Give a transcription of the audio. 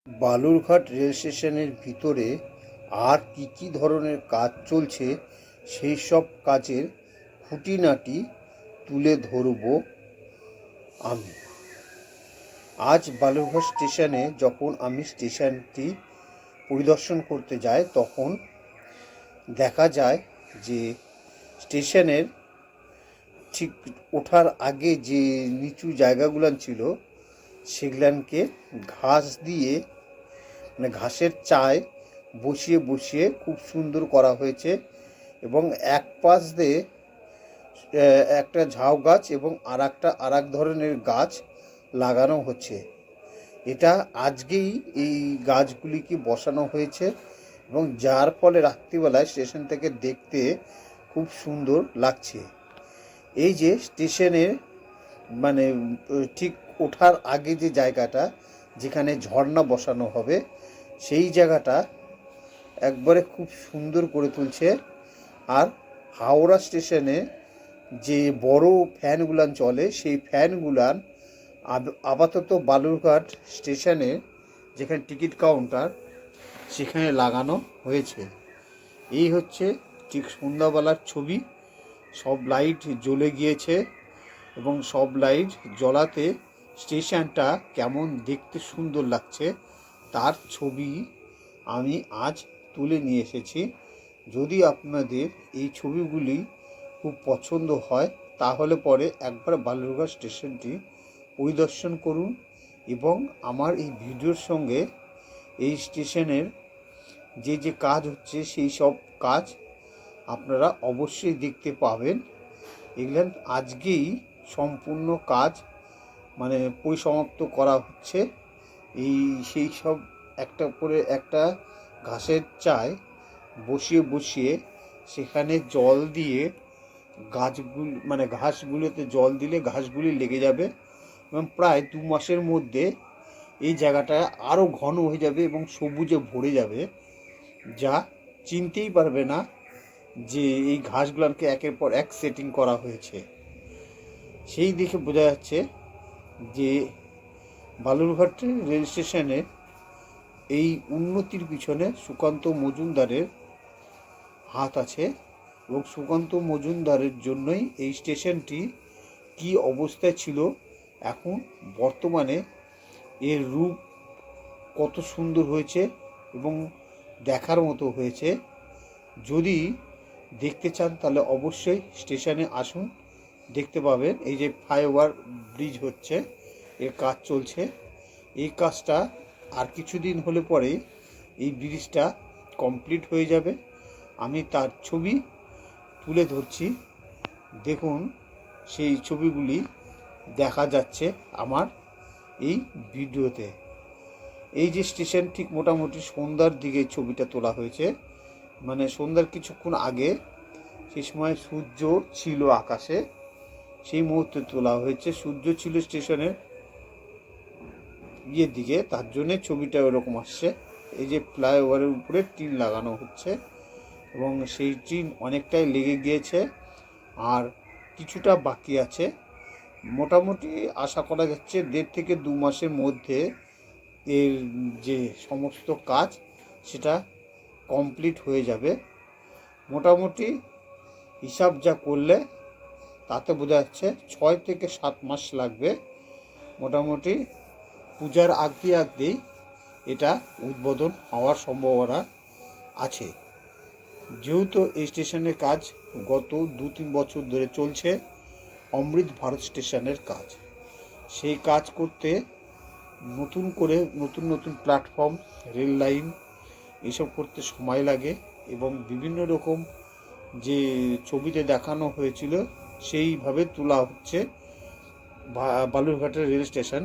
Balurghat rail স্টেশনের ভিতরে আর কী কী ধরনের কাজ চলছে সেই সব কাজের খুঁটিনাটি তুলে ধরব আমি। আজ বালুরঘাট স্টেশনে যখন আমি স্টেশনটি পরিদর্শন করতে যাই তখন দেখা যায় যে স্টেশনের ঠিক ওঠার আগে যে নিচু জায়গাগুলো ছিল সেগুলানকে ঘাস দিয়ে মানে ঘাসের চায় বসিয়ে বসিয়ে খুব সুন্দর করা হয়েছে এবং এক পাশ দিয়ে একটা ঝাউ গাছ এবং আর এক ধরনের গাছ লাগানো হচ্ছে। এটা আজকেই এই গাছগুলিকে বসানো হয়েছে এবং যার ফলে রাত্রিবেলায় স্টেশন থেকে দেখতে খুব সুন্দর লাগছে। এই যে স্টেশনের মানে ঠিক ওঠার আগে যে জায়গাটা যেখানে ঝর্ণা বসানো হবে সেই জায়গাটা একবারে খুব সুন্দর করে তুলছে। আর হাওড়া স্টেশনে যে বড় ফ্যানগুলান চলে সেই ফ্যানগুলান আপাতত বালুরঘাট স্টেশনে যেখানে টিকিট কাউন্টার সেখানে লাগানো হয়েছে। এই হচ্ছে ঠিক সন্ধ্যাবেলার ছবি। সব লাইট জ্বলে গিয়েছে এবং সব লাইট জ্বলাতে স্টেশনটা কেমন দেখতে সুন্দর লাগছে তার ছবি আমি আজ তুলে নিয়ে এসেছি। যদি আপনাদের এই ছবিগুলি খুব পছন্দ হয় তাহলে পরে একবার বালুরঘাট স্টেশনটি পরিদর্শন করুন এবং আমার এই ভিডিওর সঙ্গে এই স্টেশনের যে কাজ হচ্ছে সেই সব কাজ আপনারা অবশ্যই দেখতে পাবেন। এগুলো আজকেই সম্পূর্ণ কাজ মানে পরিসমাপ্ত করা হচ্ছে। সেই সব একটা করে একটা ঘাসের চায় বসিয়ে বসিয়ে সেখানে জল দিয়ে গাছগুলি মানে ঘাসগুলোতে জল দিলে ঘাসগুলি লেগে যাবে এবং প্রায় 2 মাসের মধ্যে এই জায়গাটা আরও ঘন হয়ে যাবে এবং সবুজে ভরে যাবে, যা চিনতেই পারবে না যে এই ঘাসগুলোকে একের পর এক সেটিং করা হয়েছে। সেই দেখে বোঝা যাচ্ছে যে বালুরঘাট রেল স্টেশনে এই উন্নতির পিছনে সুকান্ত মজুমদারের হাত আছে এবং সুকান্ত মজুমদারের জন্যই এই স্টেশনটি কী অবস্থায় ছিল এখন বর্তমানে এর রূপ কত সুন্দর হয়েছে এবং দেখার মতো হয়েছে। যদি দেখতে চান তাহলে অবশ্যই স্টেশনে আসুন, দেখতে পাবেন। এই যে ফ্লাইওভার ব্রিজ হচ্ছে, এর কাজ চলছে। এই কাজটা আর কিছুদিন হলে পরে এই ব্রিজটা কমপ্লিট হয়ে যাবে। আমি তার ছবি তুলে ধরছি, দেখুন সেই ছবিগুলি দেখা যাচ্ছে আমার এই ভিডিওতে। এই যে স্টেশন ঠিক মোটামুটি সন্ধ্যার দিকে ছবিটা তোলা হয়েছে, মানে সন্ধ্যার কিছুক্ষণ আগে, সেই সময় সূর্য ছিল আকাশে, সেই মুহূর্তে তোলা হয়েছে। সূর্য ছিল স্টেশনের দিকে, তার জন্যে ছবিটা ওরকম আসছে। এই যে ফ্লাইওভারের উপরে টিন লাগানো হচ্ছে এবং সেই টিন অনেকটাই লেগে গিয়েছে আর কিছুটা বাকি আছে। মোটামুটি আশা করা যাচ্ছে 1.5 থেকে 2 মাসের মধ্যে এর যে সমস্ত কাজ সেটা কমপ্লিট হয়ে যাবে। মোটামুটি হিসাব যা করলে তাতে বোঝা যাচ্ছে 6 থেকে 7 মাস লাগবে। মোটামুটি পূজার আগেই এটা উদ্বোধন হওয়ার সম্ভাবনা আছে। যেহেতু এই স্টেশনের কাজ গত 2-3 বছর ধরে চলছে, অমৃত ভারত স্টেশনের কাজ, সেই কাজ করতে নতুন করে নতুন প্ল্যাটফর্ম, রেল লাইন এসব করতে সময় লাগে এবং বিভিন্ন রকম যে ছবিতে দেখানো হয়েছিল সেইভাবে তোলা হচ্ছে বালুরঘাটের রেল স্টেশন।